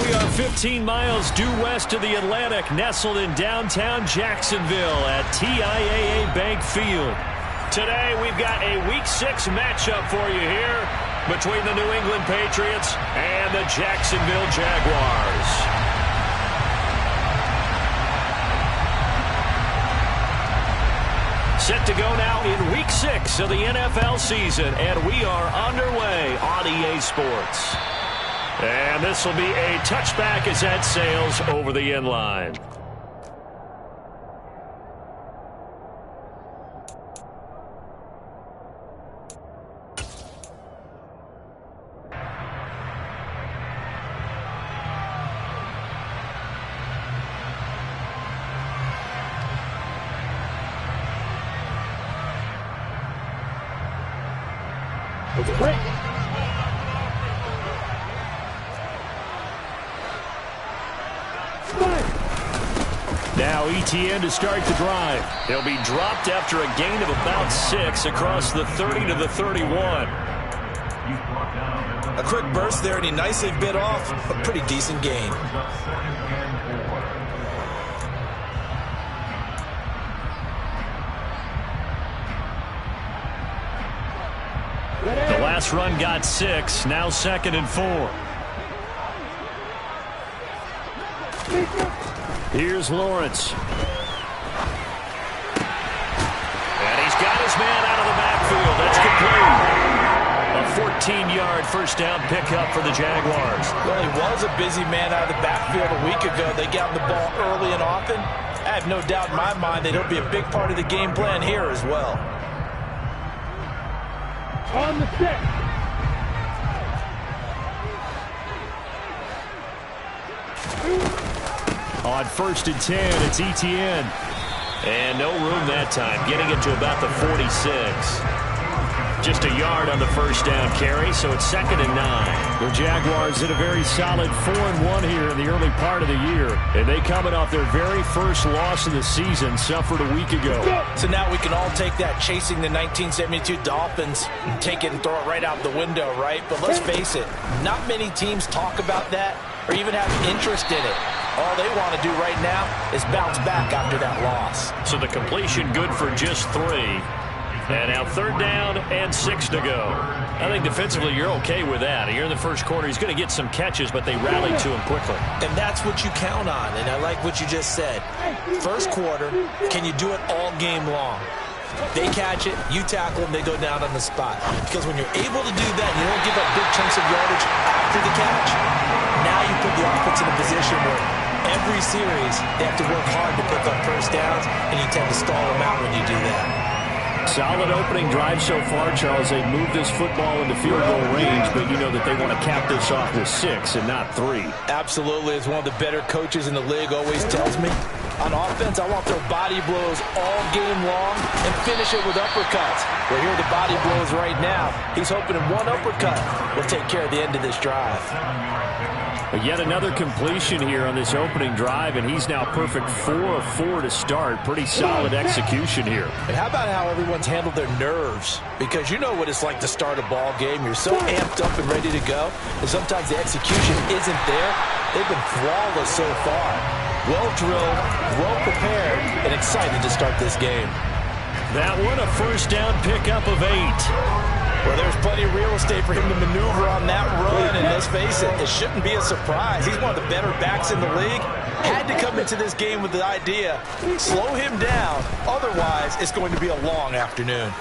We are 15 miles due west of the Atlantic, nestled in downtown Jacksonville at TIAA Bank Field. Today, we've got a Week 6 matchup for you here between the New England Patriots and the Jacksonville Jaguars. Set to go now in Week 6 of the NFL season, and we are underway on EA Sports. And this will be a touchback as that sails over the end line. Now ETN to start the drive. He'll be dropped after a gain of about 6 across the 30 to the 31. A quick burst there, and he nicely bit off a pretty decent gain. The last run got 6, now 2nd and 4. Here's Lawrence. And he's got his man out of the backfield. That's complete. A 14-yard first down pickup for the Jaguars. Well, he was a busy man out of the backfield a week ago. They got him the ball early and often. I have no doubt in my mind that he'll be a big part of the game plan here as well. On the stick. On 1st and 10, it's ETN. And no room that time, getting it to about the 46. Just a yard on the first down carry, so it's 2nd and 9. The Jaguars did a very solid 4-1 here in the early part of the year. And they coming off their very first loss of the season, suffered a week ago. So now we can all take that chasing the 1972 Dolphins and take it and throw it right out the window, right? But let's face it, not many teams talk about that or even have interest in it. All they want to do right now is bounce back after that loss. So the completion good for just 3. And now 3rd down and 6 to go. I think defensively you're okay with that. Here in the first quarter, he's going to get some catches, but they rallied to him quickly. And that's what you count on, and I like what you just said. First quarter, can you do it all game long? They catch it, you tackle them, they go down on the spot. Because when you're able to do that, you don't give up big chunks of yardage after the catch. Now you put the offense in a position where every series they have to work hard to pick up first downs, and you tend to stall them out when you do that. Solid opening drive so far, Charles. They've moved this football into field goal range, but you know that they want to cap this off with 6 and not 3. Absolutely. As one of the better coaches in the league always tells me, On offense, I want their body blows all game long and finish it with uppercuts. Well, here are the body blows right now. He's hoping one uppercut will take care of the end of this drive. Yet another completion here on this opening drive, and he's now perfect 4 of 4 to start. Pretty solid execution here. And how about how everyone's handled their nerves? Because you know what it's like to start a ball game. You're so amped up and ready to go, and sometimes the execution isn't there. They've been flawless so far. Well-drilled, well-prepared, and excited to start this game. That one, a first down pickup of 8. Well, there's plenty of real estate for him to maneuver on that run, and let's face it, it shouldn't be a surprise. He's one of the better backs in the league. Had to come into this game with the idea, slow him down, otherwise it's going to be a long afternoon.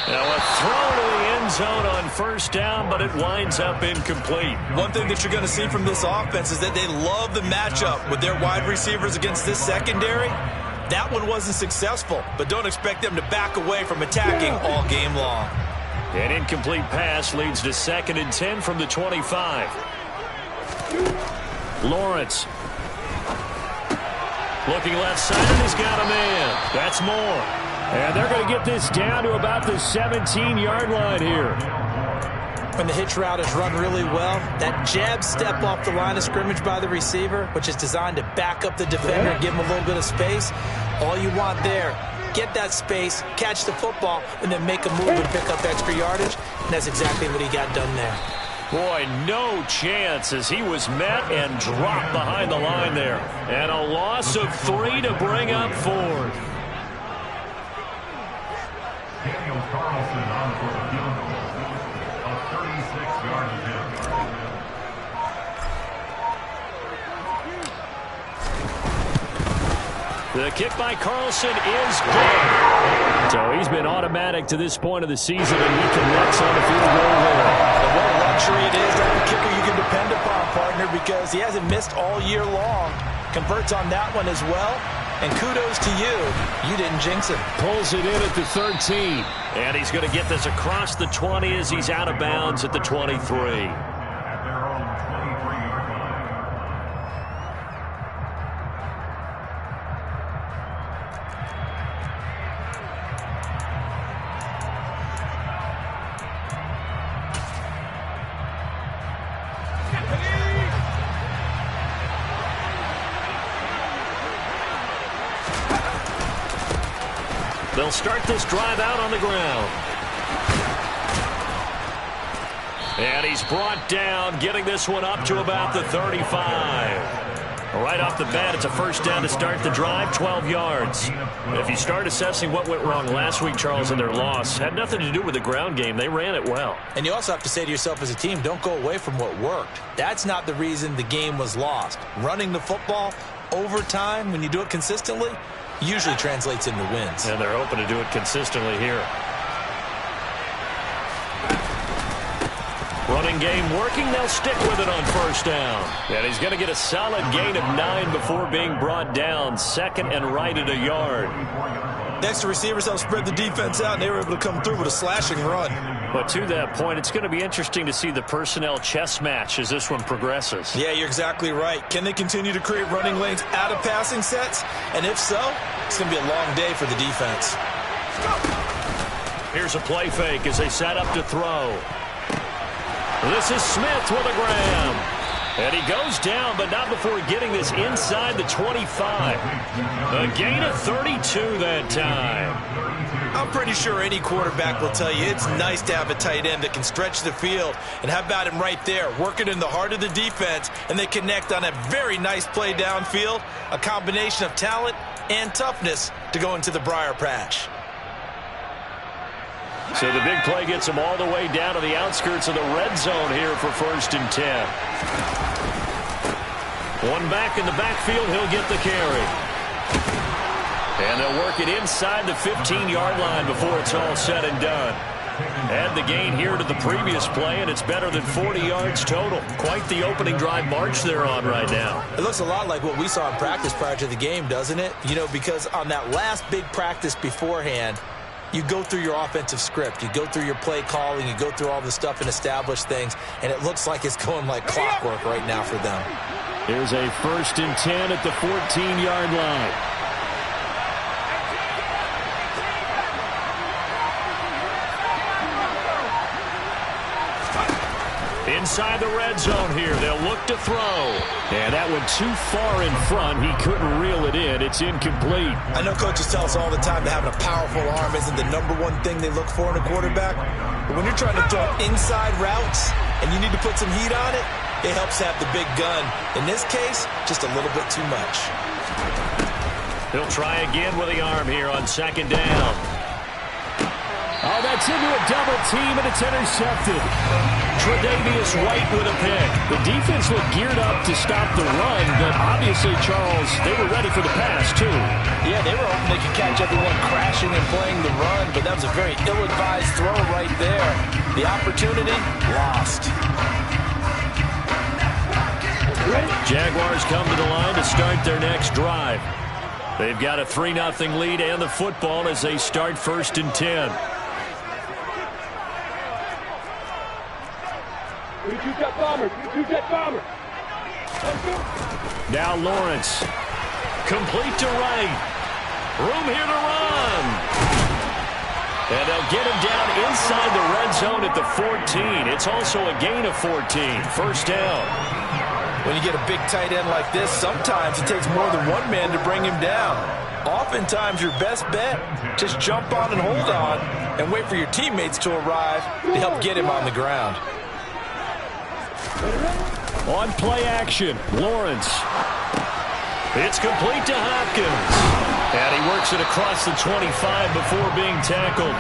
Now a throw to the end zone on first down, but it winds up incomplete. One thing that you're going to see from this offense is that they love the matchup with their wide receivers against this secondary. That one wasn't successful, but don't expect them to back away from attacking all game long. An incomplete pass leads to 2nd and 10 from the 25. Lawrence. Looking left side, and he's got a man. That's more. And they're going to get this down to about the 17-yard line here. When the hitch route is run really well, that jab step off the line of scrimmage by the receiver, which is designed to back up the defender and give him a little bit of space, all you want there, get that space, catch the football, and then make a move and pick up extra yardage, and that's exactly what he got done there. Boy, no chance as he was met and dropped behind the line there. And a loss of 3 to bring up 4th. Daniel Carlson on for the field goal. A 36-yard attempt. The kick by Carlson is good. So he's been automatic to this point of the season, and he connects on the field goal there. And what a luxury it is to have a kicker you can depend upon, partner, because he hasn't missed all year long. Converts on that one as well. And kudos to you. You didn't jinx him. Pulls it in at the 13. And he's going to get this across the 20 as he's out of bounds at the 23. At their own 23-yard line. They'll start this drive out on the ground. And he's brought down, getting this one up to about the 35. Right off the bat, it's a first down to start the drive, 12 yards. If you start assessing what went wrong last week, Charles, in their loss, had nothing to do with the ground game. They ran it well. And you also have to say to yourself as a team, don't go away from what worked. That's not the reason the game was lost. Running the football over time, when you do it consistently, usually translates into wins. And they're hoping to do it consistently here. Running game working. They'll stick with it on first down. And he's going to get a solid gain of 9 before being brought down. 2nd and right at a yard. Next, the receivers help spread the defense out, and they were able to come through with a slashing run. But to that point, it's going to be interesting to see the personnel chess match as this one progresses. Yeah, you're exactly right. Can they continue to create running lanes out of passing sets? And if so, it's going to be a long day for the defense. Here's a play fake as they set up to throw. This is Smith with a grab. And he goes down, but not before getting this inside the 25. A gain of 32 that time. I'm pretty sure any quarterback will tell you it's nice to have a tight end that can stretch the field. And how about him right there, working in the heart of the defense, and they connect on a very nice play downfield, a combination of talent and toughness to go into the briar patch. So the big play gets him all the way down to the outskirts of the red zone here for 1st and 10. One back in the backfield, he'll get the carry. And they'll work it inside the 15-yard line before it's all said and done. Add the gain here to the previous play, and it's better than 40 yards total. Quite the opening drive march they're on right now. It looks a lot like what we saw in practice prior to the game, doesn't it? You know, because on that last big practice beforehand, you go through your offensive script. You go through your play calling. You go through all the stuff and establish things, and it looks like it's going like clockwork right now for them. Here's a 1st and 10 at the 14-yard line. Inside the red zone here. They'll look to throw. And that went too far in front. He couldn't reel it in. It's incomplete. I know coaches tell us all the time that having a powerful arm isn't the #1 thing they look for in a quarterback. But when you're trying to throw inside routes and you need to put some heat on it, it helps have the big gun. In this case, just a little bit too much. He'll try again with the arm here on 2nd down. Oh, that's into a double team, and it's intercepted. Tre'Davious White with a pick. The defense looked geared up to stop the run, but obviously, Charles, they were ready for the pass, too. Yeah, they were hoping they could catch everyone crashing and playing the run, but that was a very ill-advised throw right there. The opportunity, lost. Jaguars come to the line to start their next drive. They've got a 3-0 lead and the football as they start 1st and 10. Now Lawrence. Complete to right. Room here to run. And they'll get him down inside the red zone at the 14. It's also a gain of 14. 1st down. When you get a big tight end like this, sometimes it takes more than one man to bring him down. Oftentimes, your best bet, just jump on and hold on and wait for your teammates to arrive to help get him on the ground. On play action, Lawrence. It's complete to Hopkins. And he works it across the 25 before being tackled.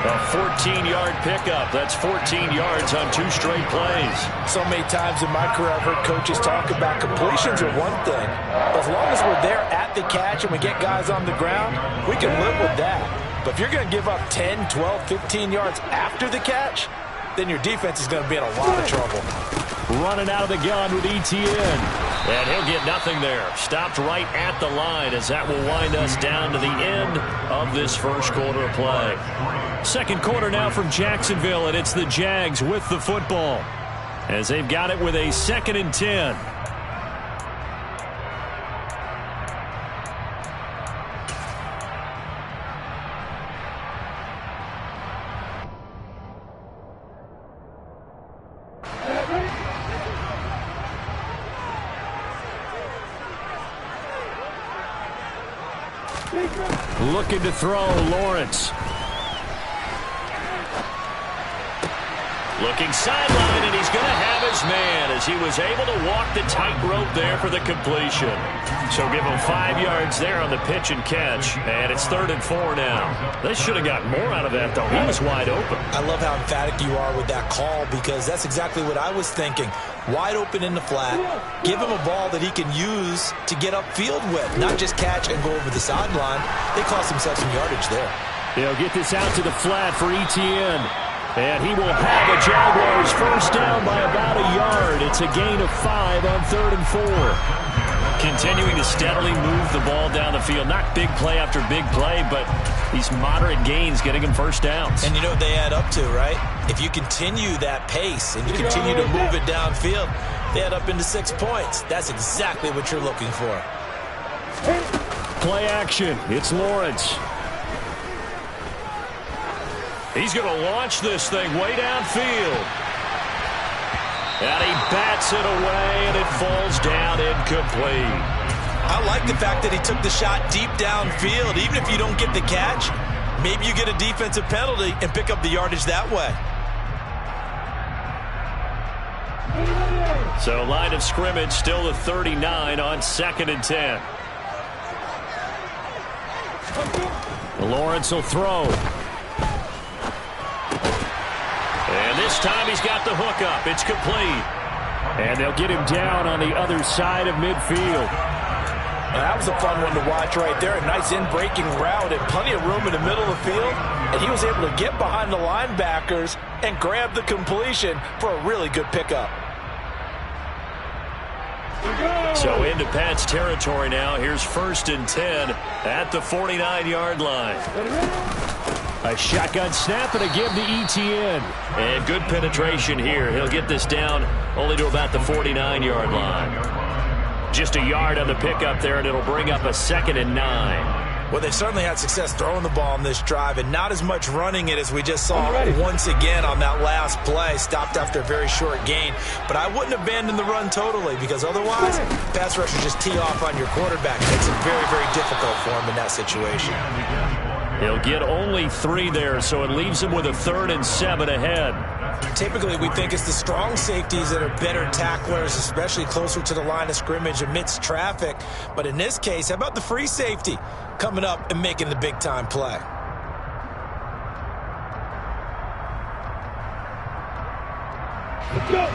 A 14-yard pickup. That's 14 yards on 2 straight plays. So many times in my career, I've heard coaches talk about completions are one thing. But as long as we're there at the catch and we get guys on the ground, we can live with that. But if you're going to give up 10, 12, 15 yards after the catch, then your defense is going to be in a lot of trouble. Running out of the gun with ETN. And he'll get nothing there. Stopped right at the line as that will wind us down to the end of this first quarter of play. Second quarter now from Jacksonville, and it's the Jags with the football as they've got it with a 2nd and 10. Looking to throw, Lawrence. Looking sideline, and he's going to have his man as he was able to walk the tightrope there for the completion. So give him 5 yards there on the pitch and catch, and it's 3rd and 4 now. They should have gotten more out of that, though. He was wide open. I love how emphatic you are with that call because that's exactly what I was thinking. Wide open in the flat. Give him a ball that he can use to get upfield with, not just catch and go over the sideline. They cost themselves some yardage there. They'll get this out to the flat for ETN. And he will have the Jaguars first down by about a yard. It's a gain of 5 on 3rd and 4. Continuing to steadily move the ball down the field. Not big play after big play, but these moderate gains getting him first downs. And you know what they add up to, right? If you continue that pace and you continue to move it downfield, they add up into 6 points. That's exactly what you're looking for. Play action. It's Lawrence. He's going to launch this thing way downfield. And he bats it away, and it falls down incomplete. I like the fact that he took the shot deep downfield. Even if you don't get the catch, maybe you get a defensive penalty and pick up the yardage that way. So line of scrimmage still the 39 on 2nd and 10. Lawrence will throw. And this time he's got the hook up. It's complete. And they'll get him down on the other side of midfield. Now, that was a fun one to watch right there. A nice in-breaking route and plenty of room in the middle of the field. And he was able to get behind the linebackers and grab the completion for a really good pickup. So into Pat's territory now. Here's 1st and 10 at the 49-yard line. A shotgun snap and a give to ETN. And good penetration here. He'll get this down only to about the 49-yard line. Just a yard on the pickup there, and it'll bring up a 2nd and 9. Well, they certainly had success throwing the ball on this drive, and not as much running it as we just saw once again on that last play. Stopped after a very short gain. But I wouldn't abandon the run totally, because otherwise, pass rushers just tee off on your quarterback. It makes it very, very difficult for him in that situation. He'll get only 3 there, so it leaves him with a 3rd and 7 ahead. Typically, we think it's the strong safeties that are better tacklers, especially closer to the line of scrimmage amidst traffic. But in this case, how about the free safety coming up and making the big-time play?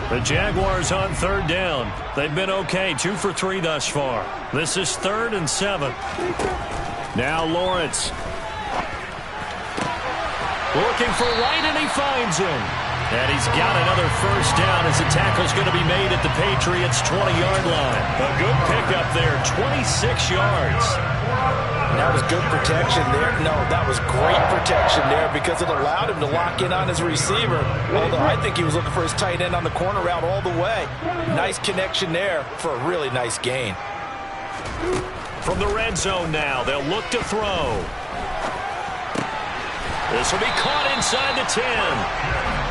The Jaguars on 3rd down. They've been okay, 2 for 3 thus far. This is 3rd and 7. Now Lawrence. Looking for Wright, and he finds him. And he's got another first down as the tackle's going to be made at the Patriots' 20-yard line. A good pickup there, 26 yards. That was good protection there. No, that was great protection there because it allowed him to lock in on his receiver. Although I think he was looking for his tight end on the corner route all the way. Nice connection there for a really nice gain. From the red zone now, they'll look to throw. This will be caught inside the 10.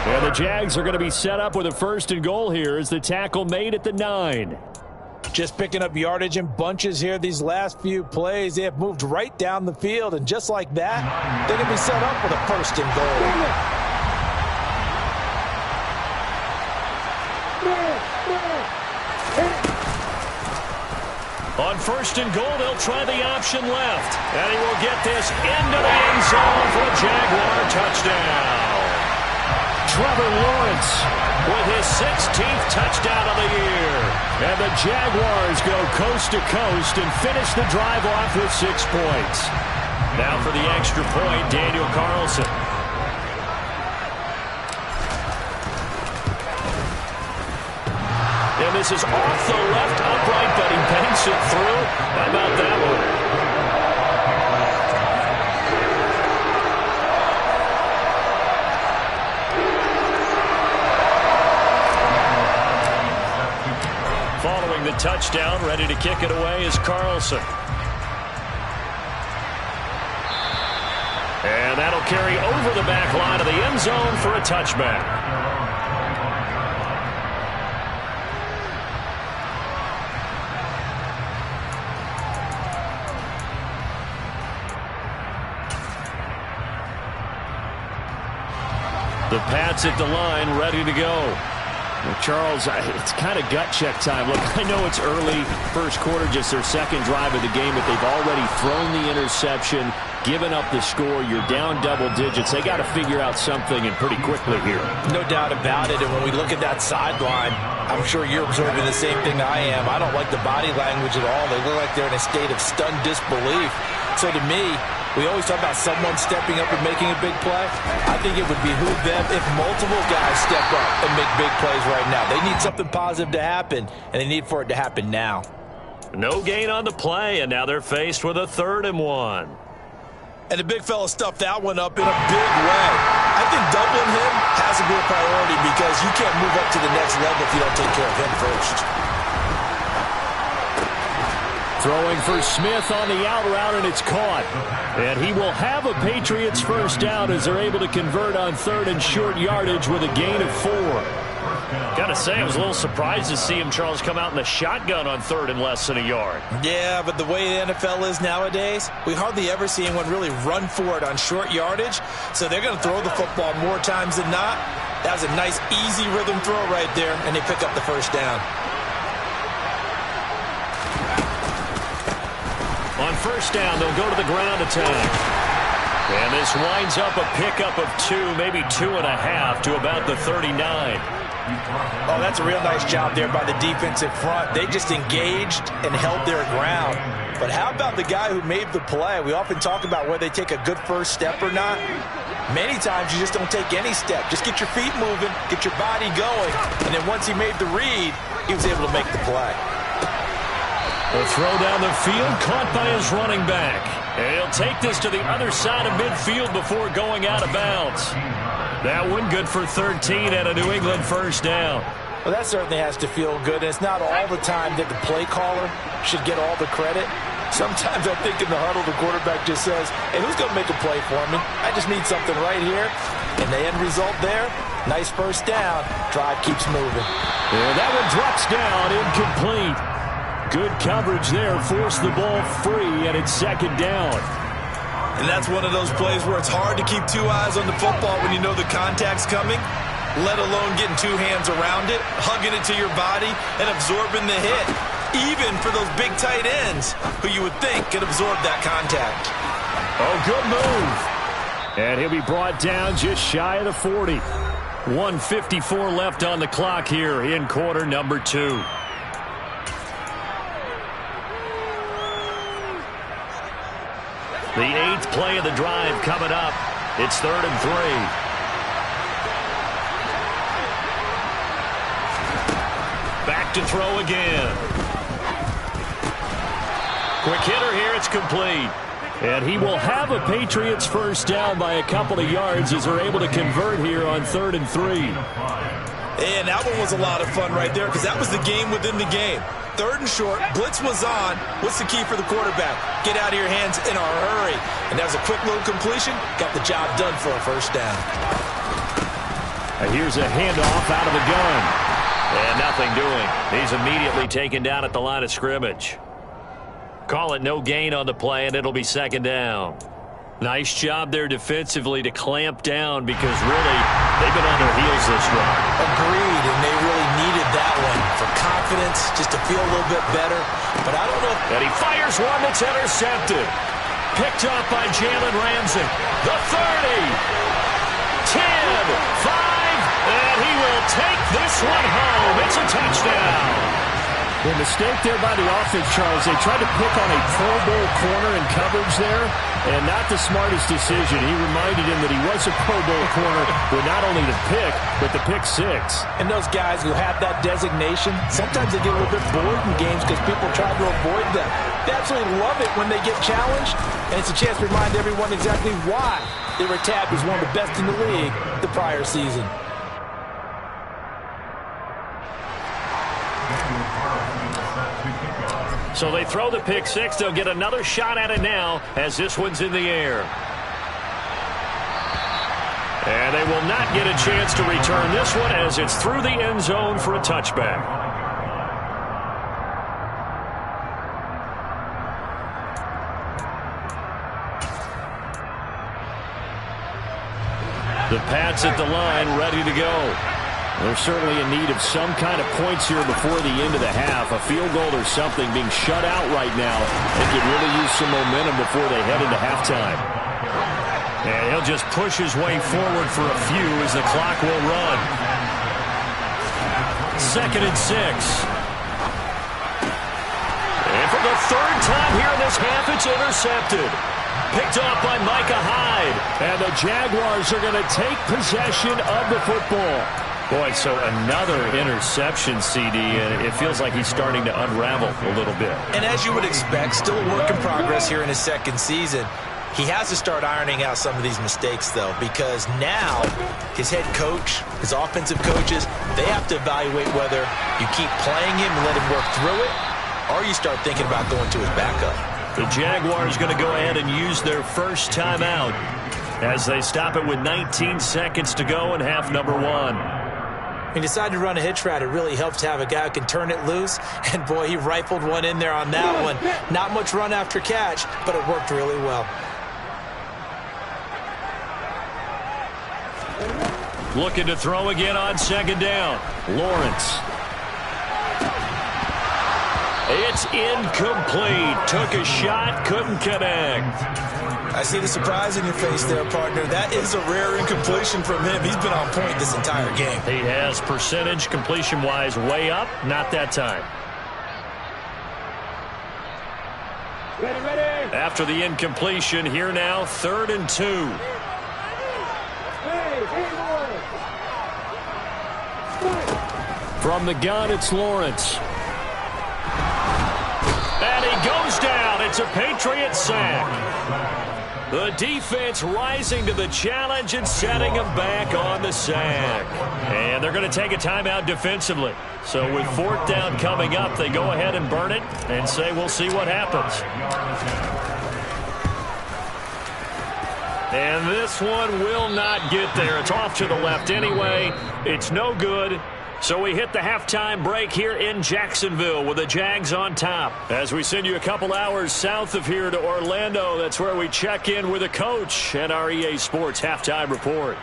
And the Jags are going to be set up with a 1st and goal here as the tackle made at the 9. Just picking up yardage in bunches here these last few plays. They have moved right down the field, and just like that, they're going to be set up with a 1st and goal. On 1st and goal, they'll try the option left. And he will get this into the end zone for a Jaguar touchdown. Trevor Lawrence with his 16th touchdown of the year. And the Jaguars go coast to coast and finish the drive off with 6 points. Now for the extra point, Daniel Carlson. And this is off the left upright, but he banks it through. How about that one? Following the touchdown, ready to kick it away is Carlson. And that'll carry over the back line of the end zone for a touchback. The Pats at the line, ready to go. Well, Charles, it's kind of gut check time. Look, I know it's early, first quarter, just their 2nd drive of the game, but they've already thrown the interception, given up the score. You're down double digits. They got to figure out something, and pretty quickly here. No doubt about it. And when we look at that sideline, I'm sure you're observing the same thing I am. I don't like the body language at all. They look like they're in a state of stunned disbelief. So to me, we always talk about someone stepping up and making a big play. I think it would behoove them if multiple guys step up and make big plays right now. They need something positive to happen, and they need for it to happen now. No gain on the play, and now they're faced with a 3rd and 1. And the big fella stuffed that one up in a big way. I think doubling him has to be a priority because you can't move up to the next level if you don't take care of him first. Throwing for Smith on the out route, and it's caught. And he will have a Patriots first down as they're able to convert on 3rd and short yardage with a gain of 4. Got to say, I was a little surprised to see him, Charles, come out in the shotgun on 3rd and less than a yard. Yeah, but the way the NFL is nowadays, we hardly ever see anyone really run for it on short yardage. So they're going to throw the football more times than not. That was a nice, easy rhythm throw right there, and they pick up the first down. On first down, they'll go to the ground attack. And this winds up a pickup of 2, maybe 2.5 to about the 39. Oh, that's a real nice job there by the defensive front. They just engaged and held their ground. But how about the guy who made the play? We often talk about whether they take a good first step or not. Many times you just don't take any step. Just get your feet moving, get your body going. And then once he made the read, he was able to make the play. The throw down the field, caught by his running back. And he'll take this to the other side of midfield before going out of bounds. That one good for 13 and a New England first down. Well, that certainly has to feel good, and it's not all the time that the play caller should get all the credit. Sometimes I think in the huddle, the quarterback just says, hey, who's going to make a play for me? I just need something right here. And the end result there, nice first down. Drive keeps moving. And that one drops down, incomplete. Good coverage there, forced the ball free, and it's second down. And that's one of those plays where it's hard to keep two eyes on the football when you know the contact's coming, let alone getting two hands around it, hugging it to your body, and absorbing the hit. Even for those big tight ends who you would think could absorb that contact. Oh, good move. And he'll be brought down just shy of the 40. 1:54 left on the clock here in quarter number 2. The 8th play of the drive coming up. It's 3rd and 3. Back to throw again. Quick hitter here, it's complete. And he will have a Patriots first down by a couple of yards as they're able to convert here on 3rd and 3. And that one was a lot of fun right there because that was the game within the game. 3rd and short, blitz was on. What's the key for the quarterback? Get out of your hands in a hurry. And that was a quick little completion. Got the job done for a first down. And here's a handoff out of the gun. And nothing doing. He's immediately taken down at the line of scrimmage. Call it no gain on the play, and it'll be second down. Nice job there defensively to clamp down because really they've been on their heels this run. Agreed, and they really needed that one for confidence, just to feel a little bit better. But I don't know. And he fires one that's intercepted. Picked up by Jalen Ramsey. The 30, 10, 5, and he will take this one home. It's a touchdown. The mistake there by the offense, Charles, they tried to pick on a Pro Bowl corner in coverage there, and not the smartest decision. He reminded him that he was a Pro Bowl corner with not only the pick, but the pick 6. And those guys who have that designation, sometimes they get a little bit bored in games because people try to avoid them. They absolutely love it when they get challenged, and it's a chance to remind everyone exactly why they were tabbed as one of the best in the league the prior season. So they throw the pick 6. They'll get another shot at it now as this one's in the air. And they will not get a chance to return this one as it's through the end zone for a touchback. The Pats at the line ready to go. They're certainly in need of some kind of points here before the end of the half. A field goal or something. Being shut out right now. They could really use some momentum before they head into halftime. And he'll just push his way forward for a few as the clock will run. 2nd and 6. And for the 3rd time here in this half, it's intercepted. Picked off by Micah Hyde. And the Jaguars are going to take possession of the football. Boy, so another interception, CD, and it feels like he's starting to unravel a little bit. And as you would expect, still a work in progress here in his 2nd season. He has to start ironing out some of these mistakes, though, because now his head coach, his offensive coaches, they have to evaluate whether you keep playing him and let him work through it, or you start thinking about going to his backup. The Jaguars going to go ahead and use their first timeout as they stop it with 19 seconds to go in half number 1. He decided to run a hitch route. It really helps to have a guy who can turn it loose. And, boy, he rifled one in there on that one. Not much run after catch, but it worked really well. Looking to throw again on 2nd down. Lawrence. It's incomplete. Took a shot, couldn't connect. I see the surprise in your face there, partner. That is a rare incompletion from him. He's been on point this entire game. He has percentage completion-wise way up. Not that time. Ready. After the incompletion, here now, 3rd and 2. From the gun, it's Lawrence. And he goes down. It's a Patriot sack. The defense rising to the challenge and setting them back on the sack. And they're going to take a timeout defensively. So with fourth down coming up, they go ahead and burn it and say we'll see what happens. And this one will not get there. It's off to the left anyway. It's no good. So we hit the halftime break here in Jacksonville with the Jags on top. As we send you a couple hours south of here to Orlando, that's where we check in with the coach at our EA Sports Halftime Report.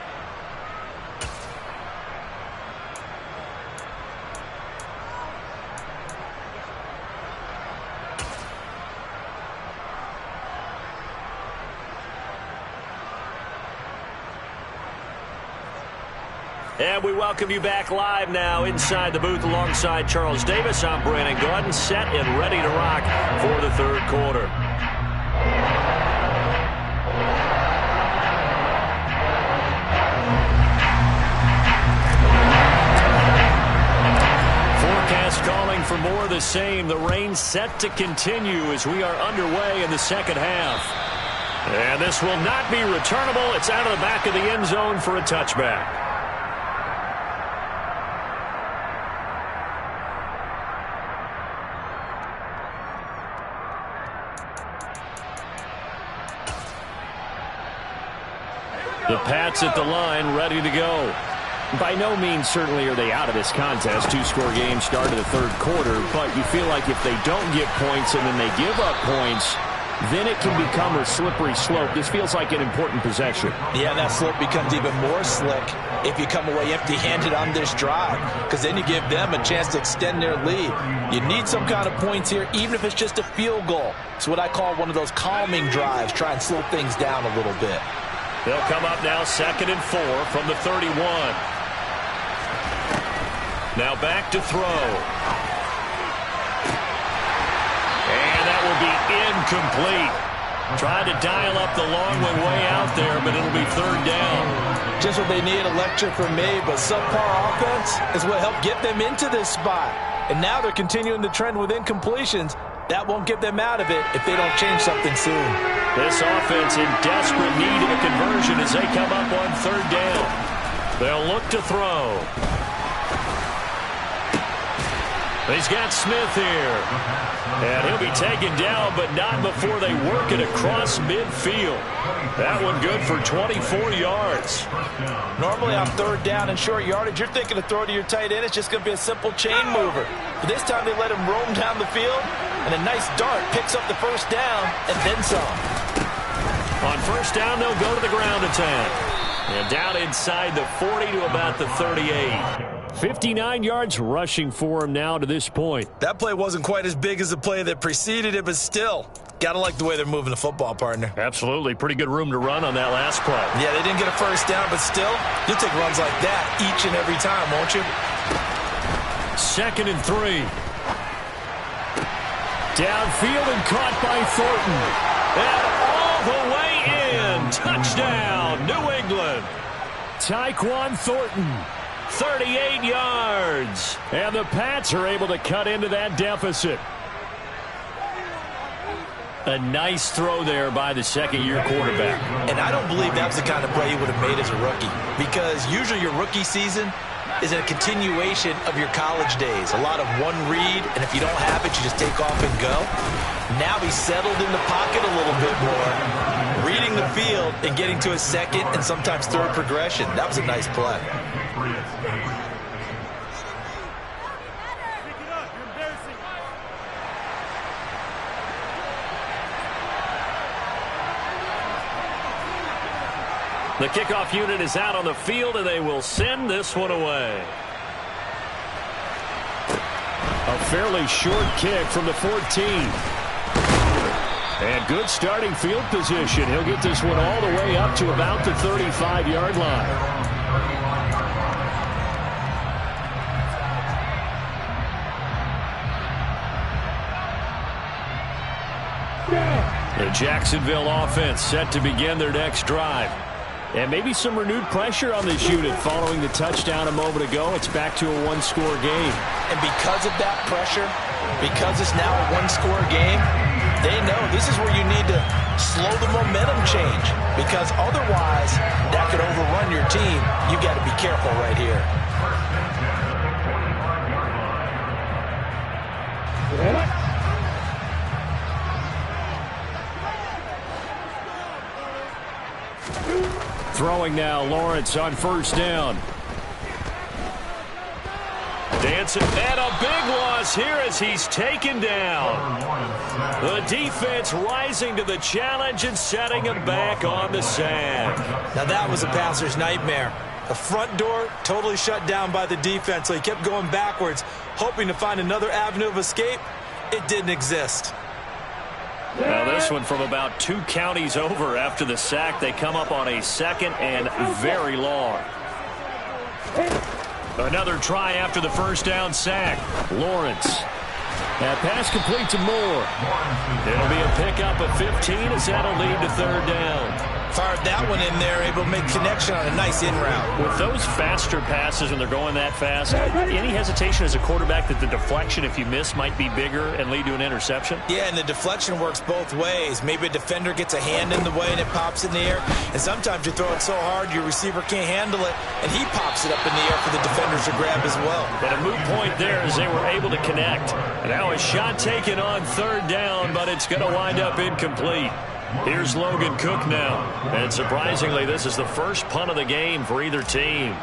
And we welcome you back live now inside the booth alongside Charles Davis. I'm Brandon Gordon, set and ready to rock for the third quarter. Forecast calling for more of the same. The rain set to continue as we are underway in the second half. And this will not be returnable. It's out of the back of the end zone for a touchback. The Pats at the line, ready to go. By no means certainly are they out of this contest. Two-score game start of the third quarter, but you feel like if they don't get points and then they give up points, then it can become a slippery slope. This feels like an important possession. Yeah, that slope becomes even more slick if you come away empty-handed on this drive, because then you give them a chance to extend their lead. You need some kind of points here, even if it's just a field goal. It's what I call one of those calming drives. Try and slow things down a little bit. They'll come up now 2nd and 4 from the 31. Now back to throw. And that will be incomplete. Tried to dial up the long one way out there, but it'll be third down. Just what they need, a lecture from me, but subpar offense is what helped get them into this spot. And now they're continuing the trend with incompletions. That won't get them out of it if they don't change something soon. This offense in desperate need of a conversion as they come up on third down. They'll look to throw. He's got Smith here. And he'll be taken down, but not before they work it across midfield. That one good for 24 yards. Normally on third down and short yardage, you're thinking to throw to your tight end. It's just going to be a simple chain mover. But this time they let him roam down the field, and a nice dart picks up the first down and then some. On first down, they'll go to the ground attack. And down inside the 40 to about the 38. 59 yards rushing for him now to this point. That play wasn't quite as big as the play that preceded it, but still, gotta like the way they're moving the football, partner. Absolutely. Pretty good room to run on that last play. Yeah, they didn't get a first down, but still, you'll take runs like that each and every time, won't you? 2nd and 3. Downfield and caught by Thornton. And all the way in. Touchdown, New England. Tyquan Thornton. 38 yards. And the Pats are able to cut into that deficit. A nice throw there by the second-year quarterback. And I don't believe that was the kind of play he would have made as a rookie, because usually your rookie season is a continuation of your college days. A lot of one read, and if you don't have it, you just take off and go. Now he's settled in the pocket a little bit more, reading the field and getting to his second and sometimes third progression. That was a nice play. The kickoff unit is out on the field, and they will send this one away. A fairly short kick from the 14. And good starting field position. He'll get this one all the way up to about the 35-yard line. The Jacksonville offense set to begin their next drive. And maybe some renewed pressure on this unit following the touchdown a moment ago. It's back to a one-score game. And because of that pressure, because it's now a one-score game, they know this is where you need to slow the momentum change, because otherwise that could overrun your team. You got to be careful right here. Throwing now, Lawrence on first down. Dancing, and a big loss here as he's taken down. The defense rising to the challenge and setting him back on the sack. Now that was a passer's nightmare. The front door totally shut down by the defense, so he kept going backwards, hoping to find another avenue of escape. It didn't exist. Now this one from about 2 counties over after the sack. They come up on a 2nd and very long. Another try after the first down sack. Lawrence. That pass complete to Moore. It'll be a pickup of 15 as that'll lead to 3rd down. Fired that one in there, able to make connection on a nice in route. With those faster passes when they're going that fast, any hesitation as a quarterback that the deflection, if you miss, might be bigger and lead to an interception? Yeah, and the deflection works both ways. Maybe a defender gets a hand in the way and it pops in the air. And sometimes you throw it so hard your receiver can't handle it, and he pops it up in the air for the defenders to grab as well. But a moot point there as they were able to connect. Now a shot taken on 3rd down, but it's going to wind up incomplete. Here's Logan Cook now. And surprisingly, this is the first punt of the game for either team.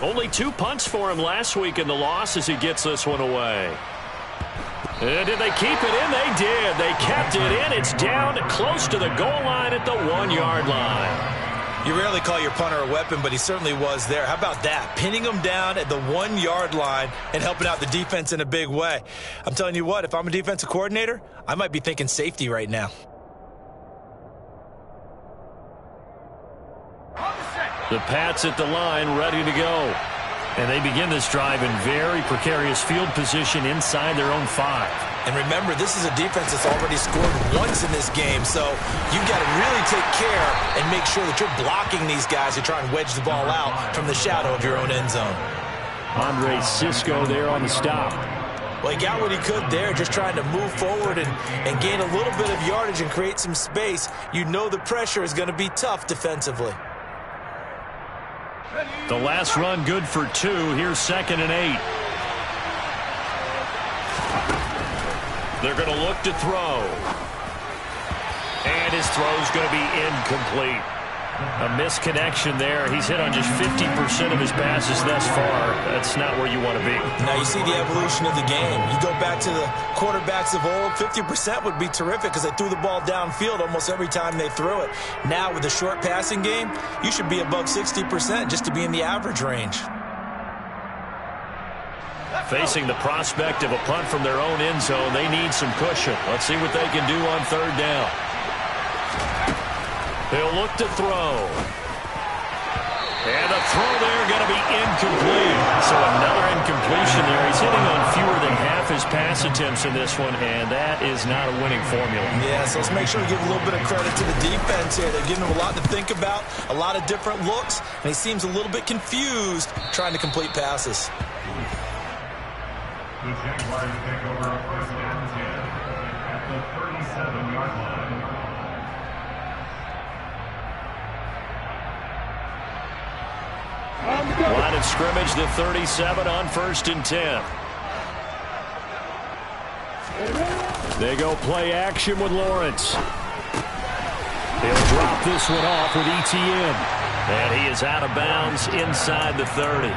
Only 2 punts for him last week in the loss as he gets this one away. And did they keep it in? They did. They kept it in. It's down close to the goal line at the 1-yard line. You rarely call your punter a weapon, but he certainly was there. How about that? Pinning him down at the 1-yard line and helping out the defense in a big way. I'm telling you what, if I'm a defensive coordinator, I might be thinking safety right now. The Pats at the line, ready to go. And they begin this drive in very precarious field position inside their own 5. And remember, this is a defense that's already scored once in this game, so you've got to really take care and make sure that you're blocking these guys who try and wedge the ball out from the shadow of your own end zone. Andre Cisco there on the stop. Well, he got what he could there, just trying to move forward and gain a little bit of yardage and create some space. You know the pressure is going to be tough defensively. The last run good for 2. Here's 2nd and 8. They're going to look to throw. And his throw's going to be incomplete. A misconnection there. He's hit on just 50% of his passes thus far. That's not where you want to be. Now you see the evolution of the game. You go back to the quarterbacks of old, 50% would be terrific because they threw the ball downfield almost every time they threw it. Now with the short passing game, you should be above 60% just to be in the average range. Facing the prospect of a punt from their own end zone, they need some cushion. Let's see what they can do on 3rd down. He'll look to throw. And the throw there going to be incomplete. So another incompletion there. He's hitting on fewer than half his pass attempts in this one, and that is not a winning formula. Yeah, so let's make sure we give a little bit of credit to the defense here. They're giving him a lot to think about, a lot of different looks, and he seems a little bit confused trying to complete passes. The Jaguars take over 1st and 10 at the 37-yard line. Line of scrimmage, the 37 on 1st and 10. They go play action with Lawrence. He'll drop this one off with ETN. And he is out of bounds inside the 30.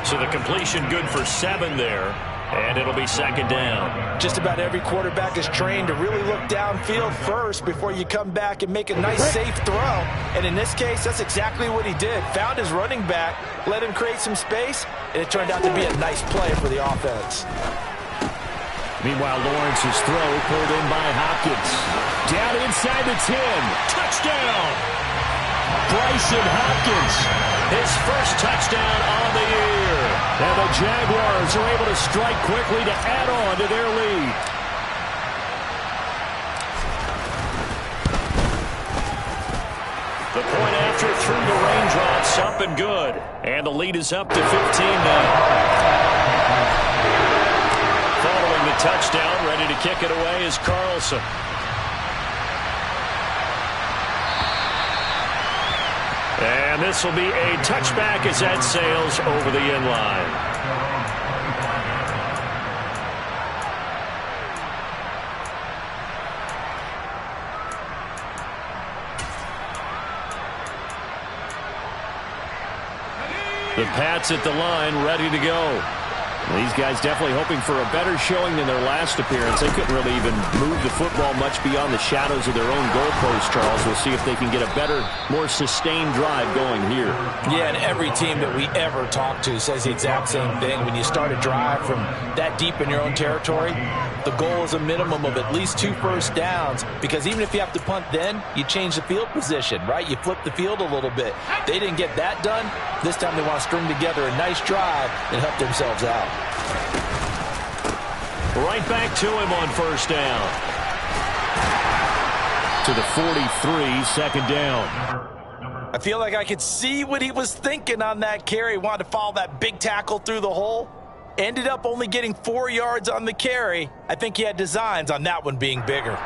So the completion good for 7 there. And it'll be 2nd down. Just about every quarterback is trained to really look downfield first before you come back and make a nice, safe throw. And in this case, that's exactly what he did. Found his running back, let him create some space, and it turned out to be a nice play for the offense. Meanwhile, Lawrence's throw pulled in by Hopkins. Down inside the 10. Touchdown! Bryson Hopkins. His first touchdown on the year. And the Jaguars are able to strike quickly to add on to their lead. The point after through the raindrops, up and good. And the lead is up to 15 now. Following the touchdown. Ready to kick it away is Carlson. And this will be a touchback as that sails over the end line. The Pats at the line, ready to go. These guys definitely hoping for a better showing than their last appearance. They couldn't really even move the football much beyond the shadows of their own goalpost, Charles. We'll see if they can get a better, more sustained drive going here. Yeah, and every team that we ever talk to says the exact same thing. When you start a drive from that deep in your own territory, the goal is a minimum of at least 2 first downs, because even if you have to punt then, you change the field position, right? You flip the field a little bit. They didn't get that done. This time they want to string together a nice drive and help themselves out. Right back to him on first down. To the 43, second down. I feel like I could see what he was thinking on that carry. He wanted to follow that big tackle through the hole. Ended up only getting 4 yards on the carry. I think he had designs on that one being bigger.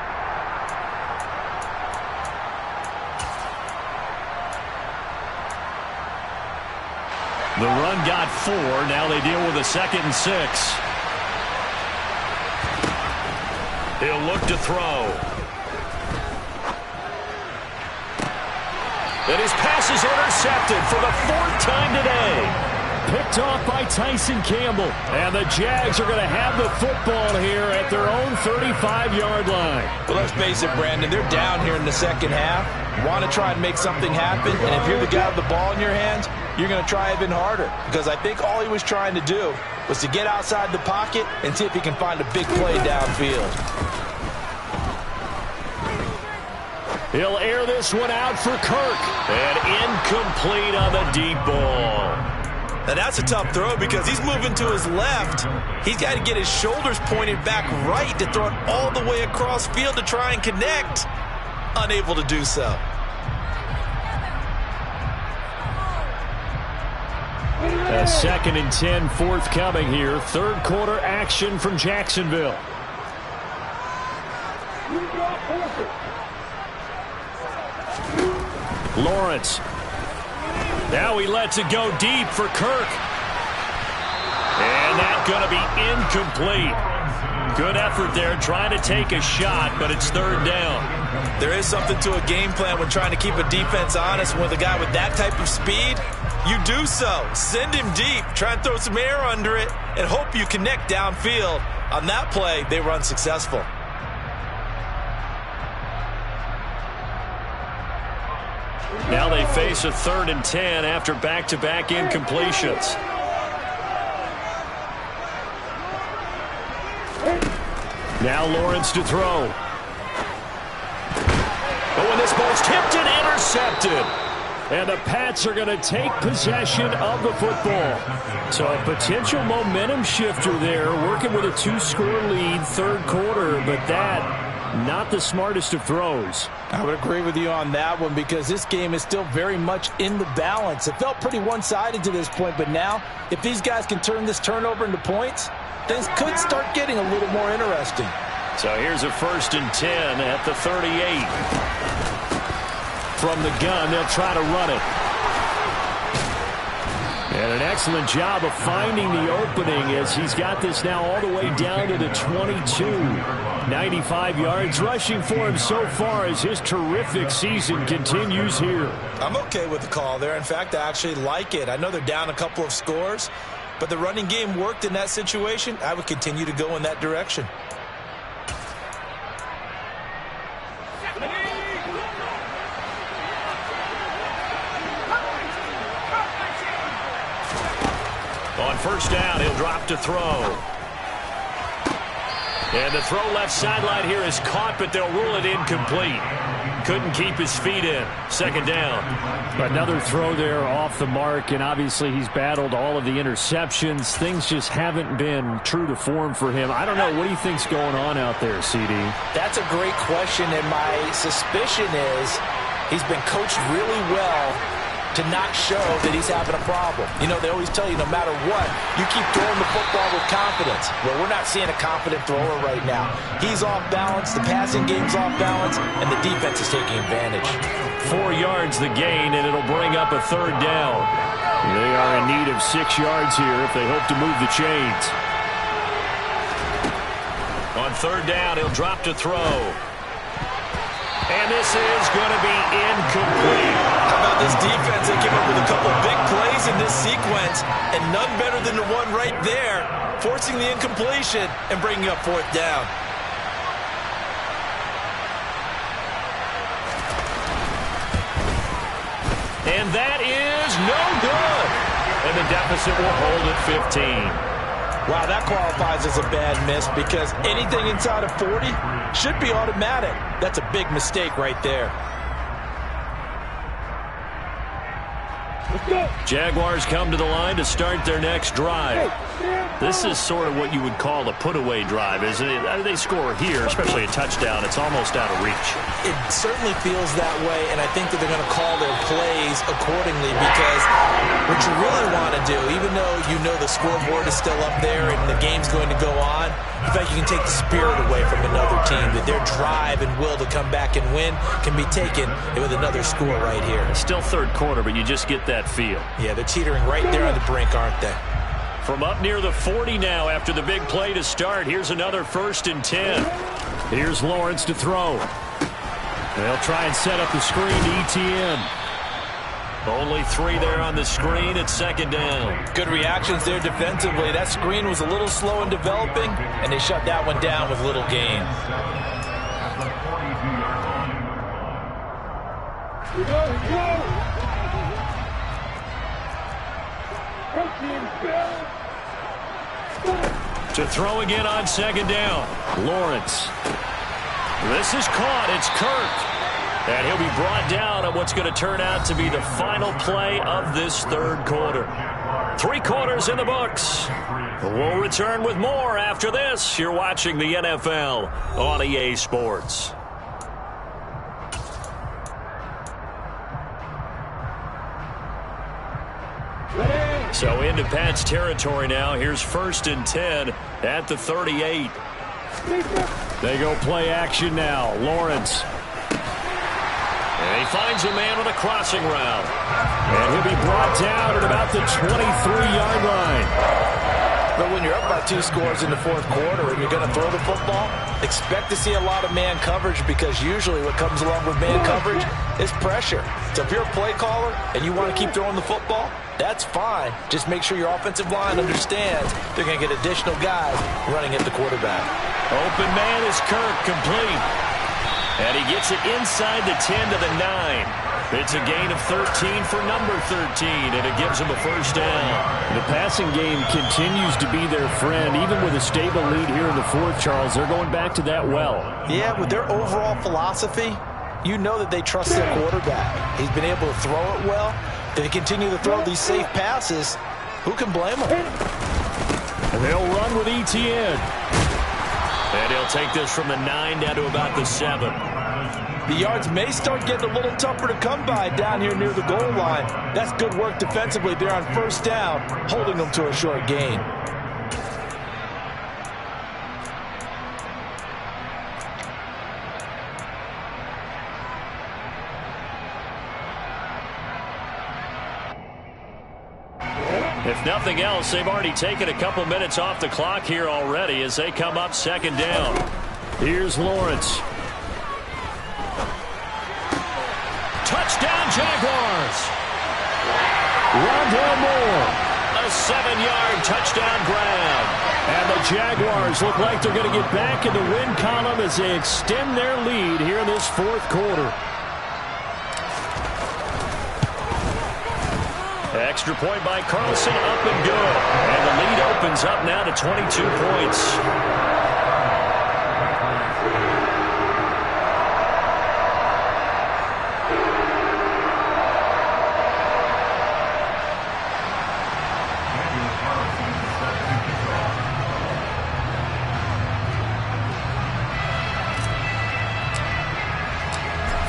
The run got 4. Now they deal with a 2nd and 6. He'll look to throw. And his pass is intercepted for the 4th time today. Picked off by Tyson Campbell. And the Jags are going to have the football here at their own 35-yard line. Well, let's face it, Brandon. They're down here in the second half. Want to try and make something happen. And if you're the guy with the ball in your hands, you're going to try even harder. Because I think all he was trying to do was to get outside the pocket and see if he can find a big play downfield. He'll air this one out for Kirk. And incomplete on the deep ball. Now that's a tough throw because he's moving to his left. He's got to get his shoulders pointed back right to throw it all the way across field to try and connect. Unable to do so. A 2nd and 10 forthcoming here. Third quarter action from Jacksonville. Lawrence. Now he lets it go deep for Kirk. And that's going to be incomplete. Good effort there trying to take a shot, but it's 3rd down. There is something to a game plan when trying to keep a defense honest. With a guy with that type of speed, you do so. Send him deep, try and throw some air under it, and hope you connect downfield. On that play, they were unsuccessful. Now they face a 3rd and 10 after back-to-back incompletions. Now Lawrence to throw. Oh, and this ball's tipped and intercepted. And the Pats are going to take possession of the football. So a potential momentum shifter there, working with a 2-score lead, 3rd quarter, but that, not the smartest of throws. I would agree with you on that one because this game is still very much in the balance. It felt pretty one-sided to this point, but now, if these guys can turn this turnover into points, things could start getting a little more interesting. So here's a 1st and 10 at the 38. From the gun, they'll try to run it. And an excellent job of finding the opening as he's got this now all the way down to the 22. 95 yards rushing for him so far as his terrific season continues here. I'm okay with the call there. In fact, I actually like it. I know they're down a couple of scores, but the running game worked in that situation. I would continue to go in that direction. On first down, he'll drop to throw. And the throw left sideline here is caught, but they'll rule it incomplete. Couldn't keep his feet in. 2nd down. Another throw there off the mark, and obviously he's battled all of the interceptions. Things just haven't been true to form for him. I don't know. What do you think's going on out there, CD? That's a great question, and my suspicion is he's been coached really well to not show that he's having a problem. You know, they always tell you no matter what, you keep throwing the football with confidence. Well, we're not seeing a confident thrower right now. He's off balance, the passing game's off balance, and the defense is taking advantage. 4 yards the gain, and it'll bring up a third down. They are in need of 6 yards here if they hope to move the chains. On third down, he'll drop to throw. And this is going to be incomplete. How about this defense? They came up with a couple big plays in this sequence, and none better than the one right there, forcing the incompletion and bringing up fourth down. And that is no good. And the deficit will hold at 15. Wow, that qualifies as a bad miss because anything inside of 40 should be automatic. That's a big mistake right there. Jaguars come to the line to start their next drive. This is sort of what you would call a put-away drive, isn't it? They score here, especially a touchdown. It's almost out of reach. It certainly feels that way, and I think that they're going to call their plays accordingly because what you really want to do, even though you know the scoreboard is still up there and the game's going to go on, in fact, you can take the spirit away from another team, that their drive and will to come back and win can be taken with another score right here. It's still third quarter, but you just get that feel. Yeah, they're teetering right there on the brink, aren't they? From up near the 40 now after the big play to start, here's another 1st and 10. Here's Lawrence to throw. They'll try and set up the screen to ETN. Only 3 there on the screen at second down. Good reactions there defensively. That screen was a little slow in developing, and they shut that one down with little gain. To throw again on second down. Lawrence. This is caught. It's Kirk. And he'll be brought down on what's going to turn out to be the final play of this third quarter. 3 quarters in the books. We'll return with more after this. You're watching the NFL on EA Sports. So into Pat's territory now. Here's 1st and 10 at the 38. They go play action now. Lawrence. And he finds a man on a crossing route. And he'll be brought down at about the 23-yard line. But when you're up by 2 scores in the fourth quarter and you're going to throw the football, expect to see a lot of man coverage because usually what comes along with man coverage is pressure. So if you're a play caller and you want to keep throwing the football, that's fine. Just make sure your offensive line understands they're going to get additional guys running at the quarterback. Open man is Kirk, complete. And he gets it inside the 10 to the 9. It's a gain of 13 for number 13, and it gives him a first down. The passing game continues to be their friend. Even with a stable lead here in the fourth, Charles, they're going back to that well. Yeah, with their overall philosophy, you know that they trust their quarterback. He's been able to throw it well. They continue to throw these safe passes. Who can blame them? And they'll run with ETN. And he'll take this from the 9 down to about the 7. The yards may start getting a little tougher to come by down here near the goal line. That's good work defensively there on first down, holding them to a short gain. If nothing else, they've already taken a couple minutes off the clock here already as they come up second down. Here's Lawrence. Touchdown, Jaguars! Rondell Moore. A 7-yard touchdown grab. And the Jaguars look like they're going to get back in the win column as they extend their lead here in this fourth quarter. Extra point by Carlson, up and good. And the lead opens up now to 22 points.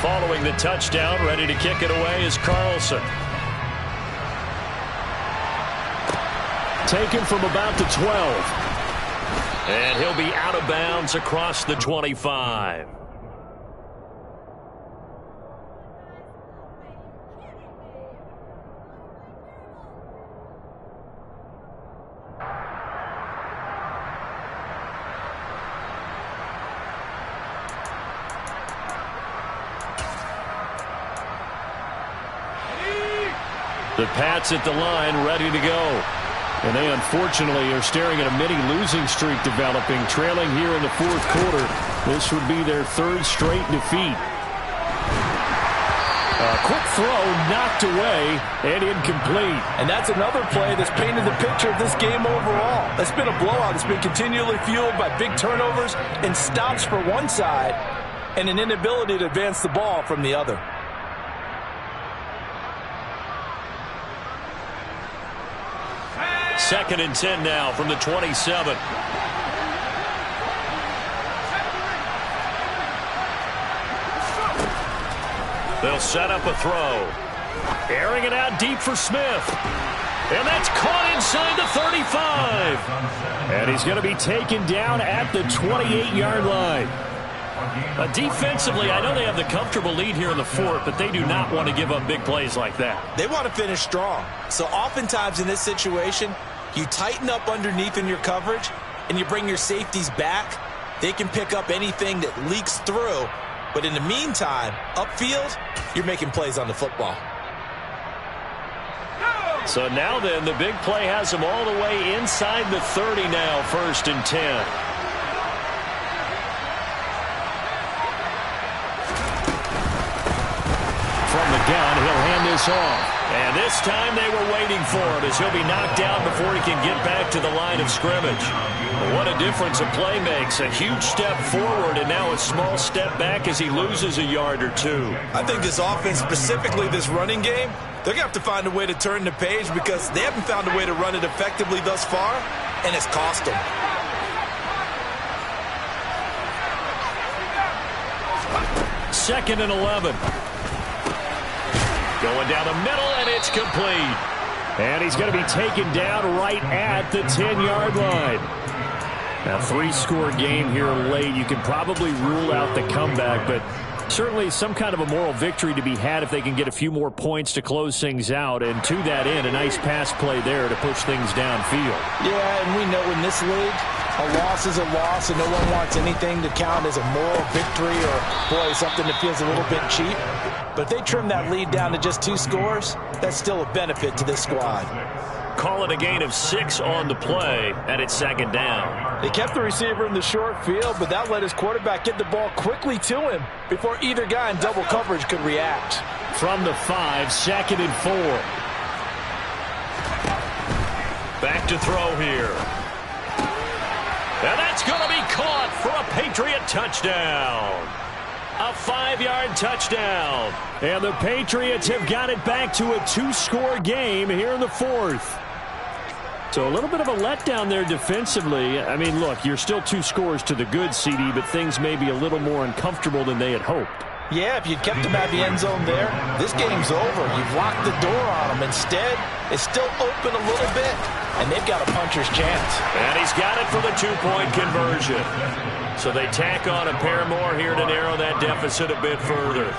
Following the touchdown, ready to kick it away is Carlson. Taken from about the 12. And he'll be out of bounds across the 25. The Pats at the line, ready to go. And they unfortunately are staring at a mini losing streak developing, trailing here in the fourth quarter. This would be their third straight defeat. A quick throw knocked away and incomplete. And that's another play that's painted the picture of this game overall. It's been a blowout. It's been continually fueled by big turnovers and stops for one side and an inability to advance the ball from the other. Second and 10 now from the 27. They'll set up a throw. Airing it out deep for Smith. And that's caught inside the 35. And he's going to be taken down at the 28-yard line. Defensively, I know they have the comfortable lead here in the fourth, but they do not want to give up big plays like that. They want to finish strong. So oftentimes in this situation, you tighten up underneath in your coverage, and you bring your safeties back. They can pick up anything that leaks through. But in the meantime, upfield, you're making plays on the football. So now then, the big play has them all the way inside the 30 now, first and 10. From the gun, he'll hand this off. And this time they were waiting for him as he'll be knocked down before he can get back to the line of scrimmage. What a difference a play makes. A huge step forward and now a small step back as he loses a yard or two. I think this offense, specifically this running game, they're going to have to find a way to turn the page because they haven't found a way to run it effectively thus far, and it's cost them. Second and 11. Going down the middle, and it's complete. And he's going to be taken down right at the 10-yard line. Now, three-score game here late. You can probably rule out the comeback, but certainly some kind of a moral victory to be had if they can get a few more points to close things out. And to that end, a nice pass play there to push things downfield. Yeah, and we know in this league, a loss is a loss, and no one wants anything to count as a moral victory or, boy, something that feels a little bit cheap. But if they trim that lead down to just 2 scores, that's still a benefit to this squad. Call it a gain of 6 on the play, and it's second down. They kept the receiver in the short field, but that let his quarterback get the ball quickly to him before either guy in double coverage could react. From the 5, second and 4. Back to throw here. And that's going to be caught for a Patriot touchdown. A 5-yard touchdown. And the Patriots have got it back to a 2-score game here in the fourth. So a little bit of a letdown there defensively. I mean, look, you're still 2 scores to the good, CD, but things may be a little more uncomfortable than they had hoped. Yeah, if you'd kept them at the end zone there, this game's over. You've locked the door on them. Instead, it's still open a little bit, and they've got a puncher's chance. And he's got it for the 2-point conversion. So they tack on a pair more here to narrow that deficit a bit further.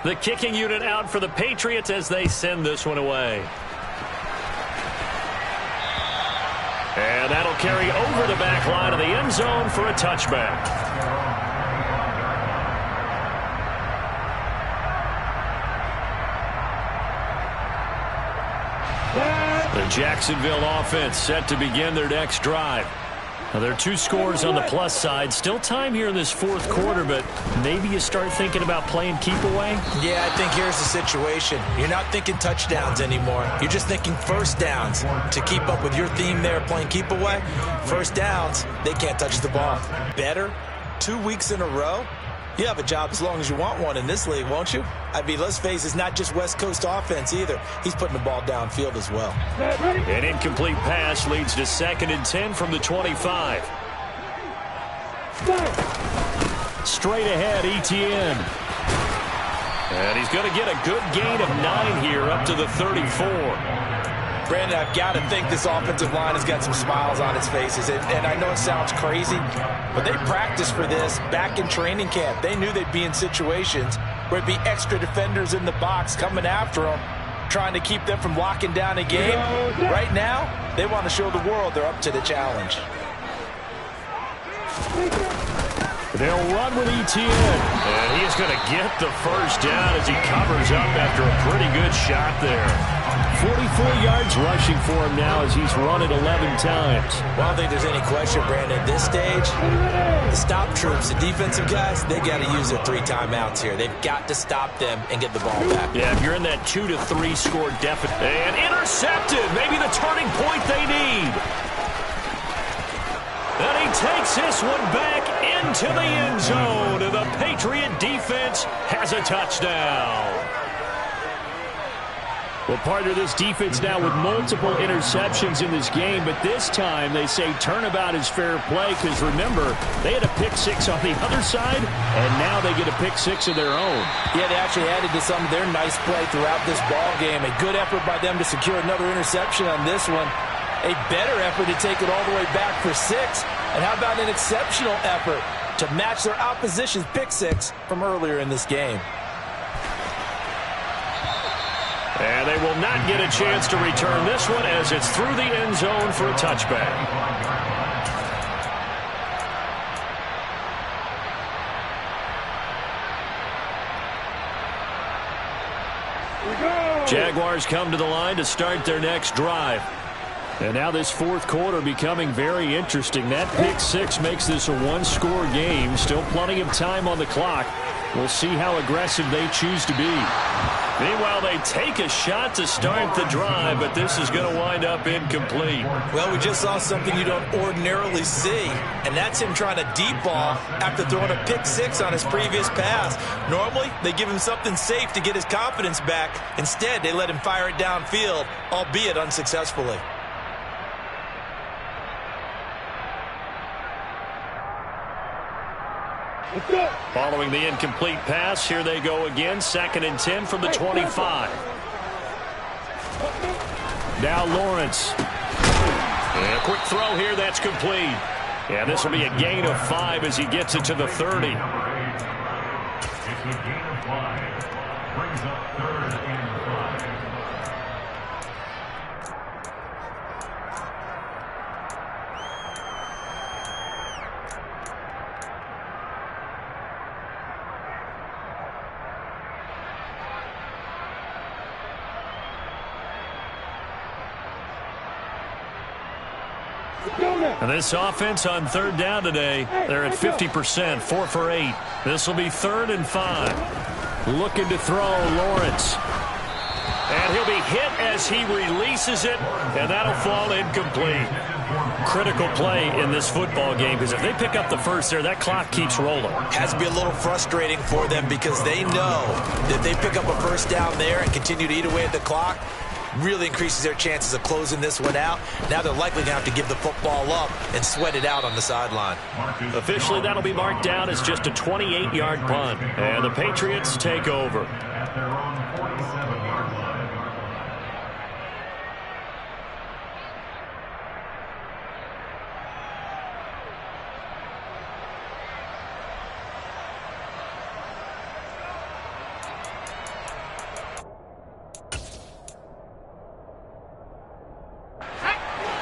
The kicking unit out for the Patriots as they send this one away. And that'll carry over the back line of the end zone for a touchback. The Jacksonville offense set to begin their next drive. Now, there are 2 scores on the plus side. Still time here in this fourth quarter, but maybe you start thinking about playing keep away? Yeah, I think here's the situation. You're not thinking touchdowns anymore. You're just thinking first downs. To keep up with your theme there, playing keep away, first downs, they can't touch the ball. Better, 2 weeks in a row. You have a job as long as you want one in this league, won't you? I mean, let's face it, it's not just West Coast offense either. He's putting the ball downfield as well. An incomplete pass leads to second and 10 from the 25. Straight ahead, ETN. And he's going to get a good gain of 9 here up to the 34. Brandon, I've got to think this offensive line has got some smiles on its faces. And I know it sounds crazy, but they practiced for this back in training camp. They knew they'd be in situations where it'd be extra defenders in the box coming after them, trying to keep them from locking down a game. Right now, they want to show the world they're up to the challenge. They'll run with ETN. And he is going to get the first down as he covers up after a pretty good shot there. 44 yards rushing for him now as he's run it 11 times. Well, I don't think there's any question, Brandon. At this stage, the stop troops, the defensive guys, they got to use their 3 timeouts here. They've got to stop them and get the ball back. Yeah, if you're in that 2-3 score deficit. And intercepted. Maybe the turning point they need. And he takes this one back into the end zone. And the Patriot defense has a touchdown. Well, partner, this defense now with multiple interceptions in this game, but this time they say turnabout is fair play because, remember, they had a pick-6 on the other side, and now they get a pick-6 of their own. Yeah, they actually added to some of their nice play throughout this ball game. A good effort by them to secure another interception on this one. A better effort to take it all the way back for 6. And how about an exceptional effort to match their opposition's pick-6 from earlier in this game? And they will not get a chance to return this one as it's through the end zone for a touchback. Jaguars come to the line to start their next drive. And now this fourth quarter becoming very interesting. That pick-6 makes this a one-score game. Still plenty of time on the clock. We'll see how aggressive they choose to be. Meanwhile, they take a shot to start the drive, but this is going to wind up incomplete. Well, we just saw something you don't ordinarily see, and that's him trying to deep ball after throwing a pick-6 on his previous pass. Normally, they give him something safe to get his confidence back. Instead, they let him fire it downfield, albeit unsuccessfully. Following the incomplete pass, here they go again. 2nd and 10 from the 25. Now Lawrence. And a quick throw here, that's complete. Yeah, this will be a gain of 5 as he gets it to the 30. It's a gain of 5. Brings up 3rd and 5. And this offense on 3rd down today, they're at 50%, 4 for 8. This will be 3rd and 5. Looking to throw, Lawrence. And he'll be hit as he releases it, and that'll fall incomplete. Critical play in this football game, because if they pick up the first there, that clock keeps rolling. Has to be a little frustrating for them because they know that if they pick up a first down there and continue to eat away at the clock, really increases their chances of closing this one out. Now they're likely going to have to give the football up and sweat it out on the sideline. Officially, that'll be marked down as just a 28-yard punt. And the Patriots take over. At their own 47-yard line.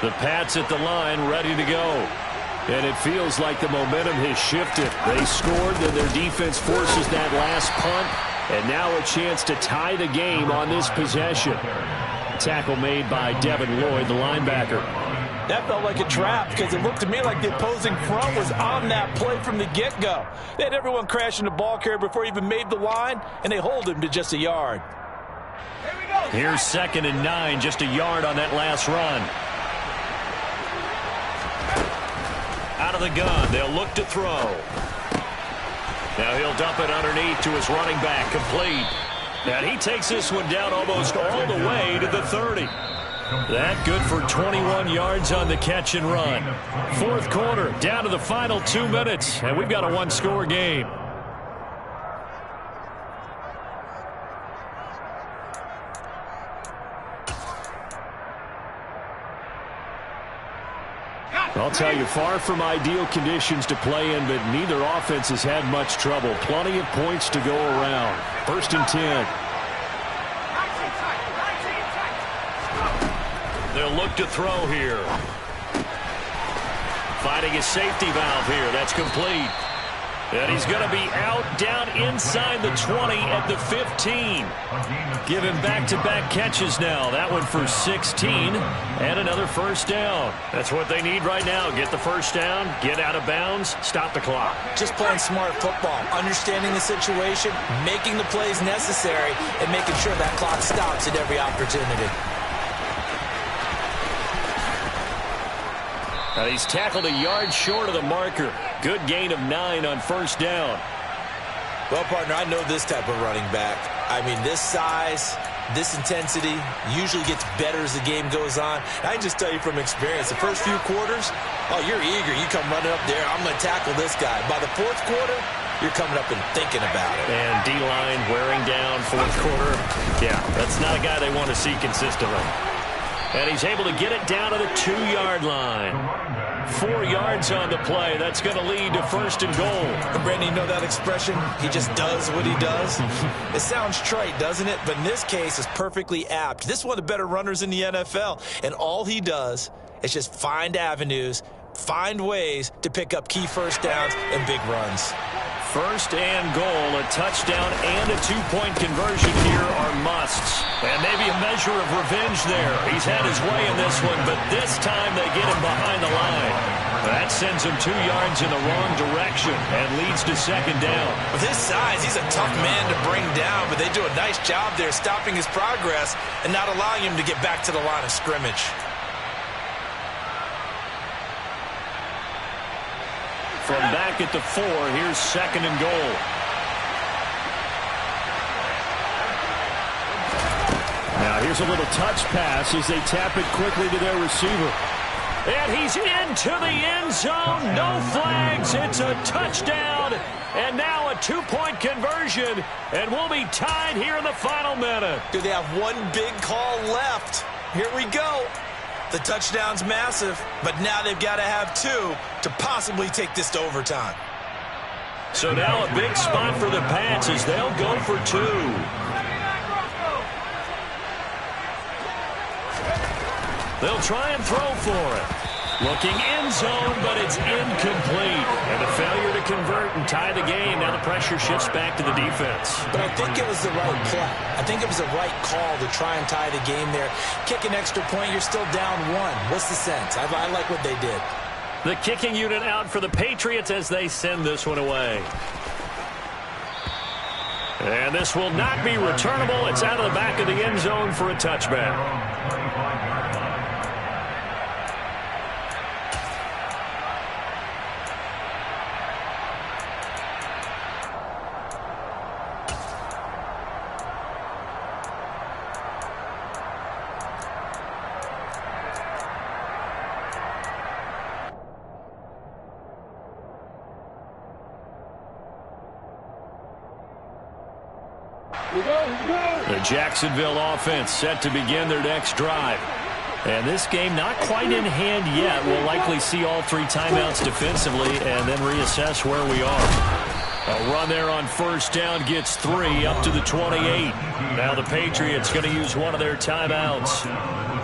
The Pats at the line, ready to go. And it feels like the momentum has shifted. They scored, then their defense forces that last punt. And now a chance to tie the game on this possession. Tackle made by Devin Lloyd, the linebacker. That felt like a trap because it looked to me like the opposing front was on that play from the get-go. They had everyone crashing the ball carrier before he even made the line, and they hold him to just a yard. Here's 2nd and 9, just a yard on that last run. Out of the gun, they'll look to throw. Now he'll dump it underneath to his running back, complete. And he takes this one down almost all the way to the 30. That good for 21 yards on the catch and run. Fourth quarter, down to the final 2 minutes, and we've got a one-score game. I'll tell you, far from ideal conditions to play in, but neither offense has had much trouble. Plenty of points to go around. 1st and 10. They'll look to throw here. Finding a safety valve here. That's complete. And he's going to be out down inside the 20 at the 15. Give him back-to-back catches now. That one for 16 and another first down. That's what they need right now. Get the first down, get out of bounds, stop the clock. Just playing smart football, understanding the situation, making the plays necessary, and making sure that clock stops at every opportunity. Now he's tackled a yard short of the marker. Good gain of 9 on first down. Well, partner, I know this type of running back. I mean, this size, this intensity usually gets better as the game goes on. I can just tell you from experience, the first few quarters, oh, you're eager. You come running up there, I'm going to tackle this guy. By the 4th quarter, you're coming up and thinking about it. And D-line wearing down 4th quarter. Yeah, that's not a guy they want to see consistently. And he's able to get it down to the 2-yard line. 4 yards on the play. That's going to lead to 1st and goal. And Brandon, you know that expression? He just does what he does. It sounds trite, doesn't it? But in this case, it's perfectly apt. This is one of the better runners in the NFL. And all he does is just find avenues, find ways to pick up key first downs and big runs. 1st and goal, a touchdown and a 2-point conversion here are musts. And maybe a measure of revenge there. He's had his way in this one, but this time they get him behind the line. That sends him 2 yards in the wrong direction and leads to 2nd down. With his size, he's a tough man to bring down, but they do a nice job there stopping his progress and not allowing him to get back to the line of scrimmage. From back at the 4, here's 2nd and goal. Now here's a little touch pass as they tap it quickly to their receiver. And he's into the end zone. No flags. It's a touchdown. And now a 2-point conversion. And we'll be tied here in the final minute. Do they have one big call left? Here we go. The touchdown's massive, but now they've got to have 2 to possibly take this to overtime. So now a big spot for the Pats as they'll go for 2. They'll try and throw for it. Looking end zone, but it's incomplete. And a failure to convert and tie the game. Now the pressure shifts back to the defense. But I think it was the right play. I think it was the right call to try and tie the game there. Kick an extra point, you're still down 1. What's the sense? I like what they did. The kicking unit out for the Patriots as they send this one away. And this will not be returnable. It's out of the back of the end zone for a touchback. The Jacksonville offense set to begin their next drive. And this game not quite in hand yet. We'll likely see all 3 timeouts defensively and then reassess where we are. A run there on first down gets 3 up to the 28. Now the Patriots going to use one of their timeouts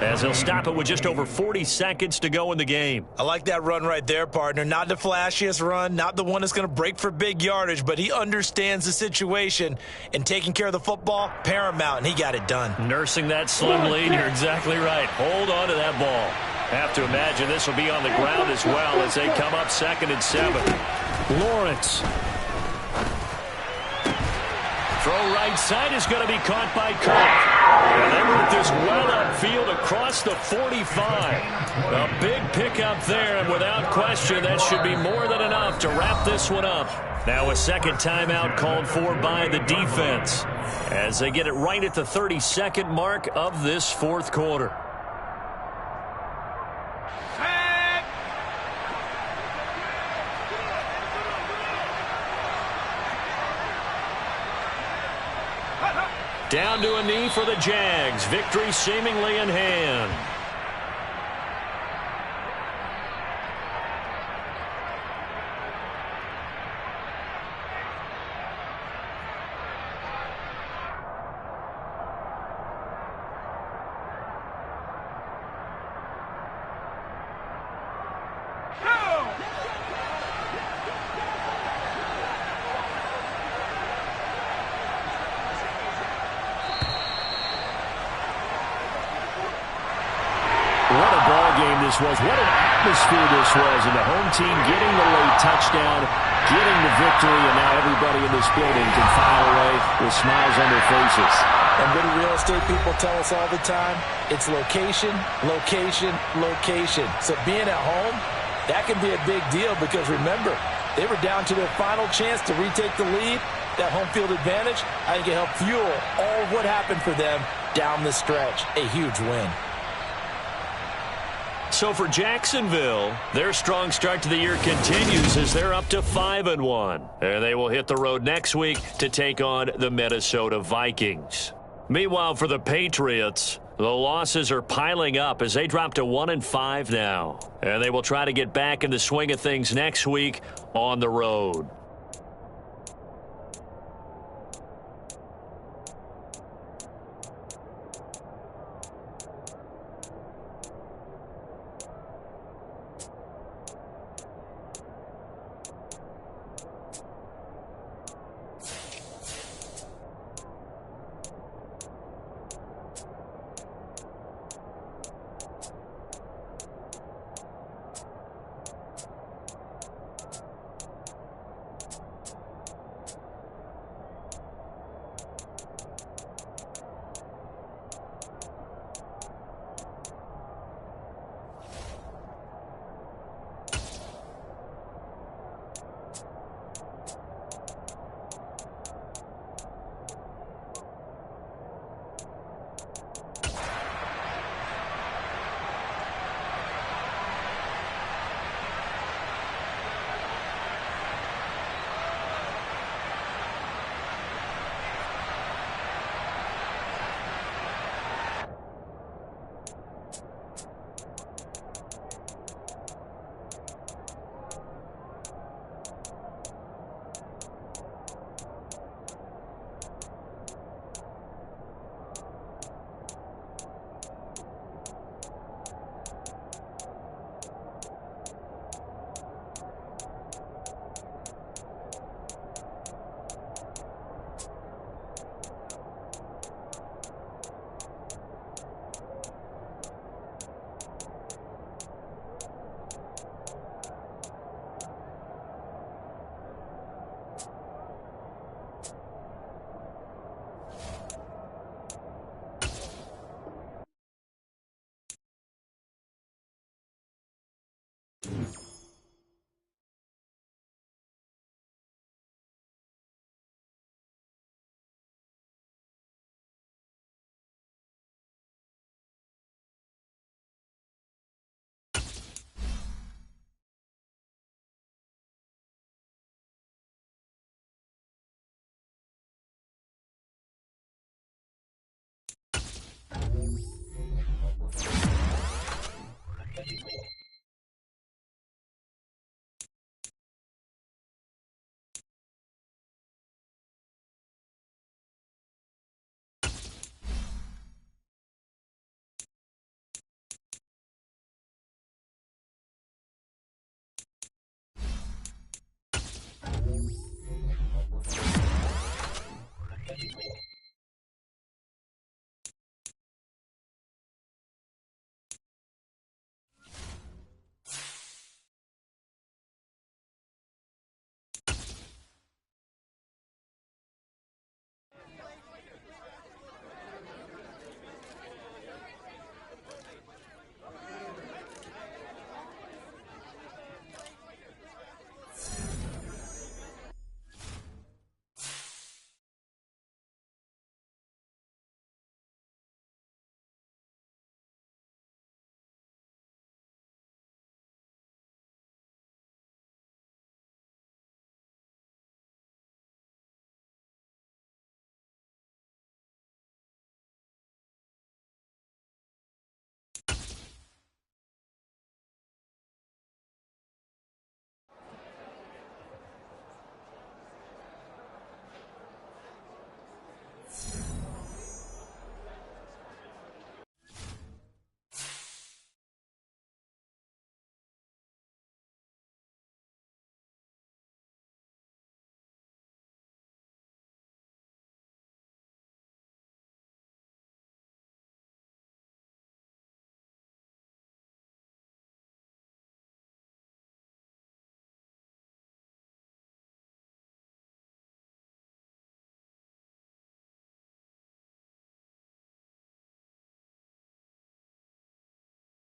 as they'll stop it with just over 40 seconds to go in the game. I like that run right there, partner. Not the flashiest run, not the one that's going to break for big yardage, but he understands the situation, and taking care of the football, paramount, and he got it done. Nursing that slim lead, you're exactly right. Hold on to that ball. Have to imagine this will be on the ground as well as they come up 2nd and 7. Lawrence. Throw right side is going to be caught by Kirk. And they work this well upfield across the 45. A big pickup there, and without question, that should be more than enough to wrap this one up. Now a 2nd timeout called for by the defense as they get it right at the 32nd mark of this 4th quarter. Down to a knee for the Jags. Victory seemingly in hand. this was. What an atmosphere this was. And the home team getting the late touchdown, getting the victory, and now everybody in this building can file away with smiles on their faces. And what do real estate people tell us all the time? It's location, location, location. So being at home, that can be a big deal because remember, they were down to their final chance to retake the lead. That home field advantage, I think it helped fuel all of what happened for them down the stretch. A huge win. So for Jacksonville, their strong start to the year continues as they're up to 5-1. And they will hit the road next week to take on the Minnesota Vikings. Meanwhile, for the Patriots, the losses are piling up as they drop to 1-5 now. And they will try to get back in the swing of things next week on the road.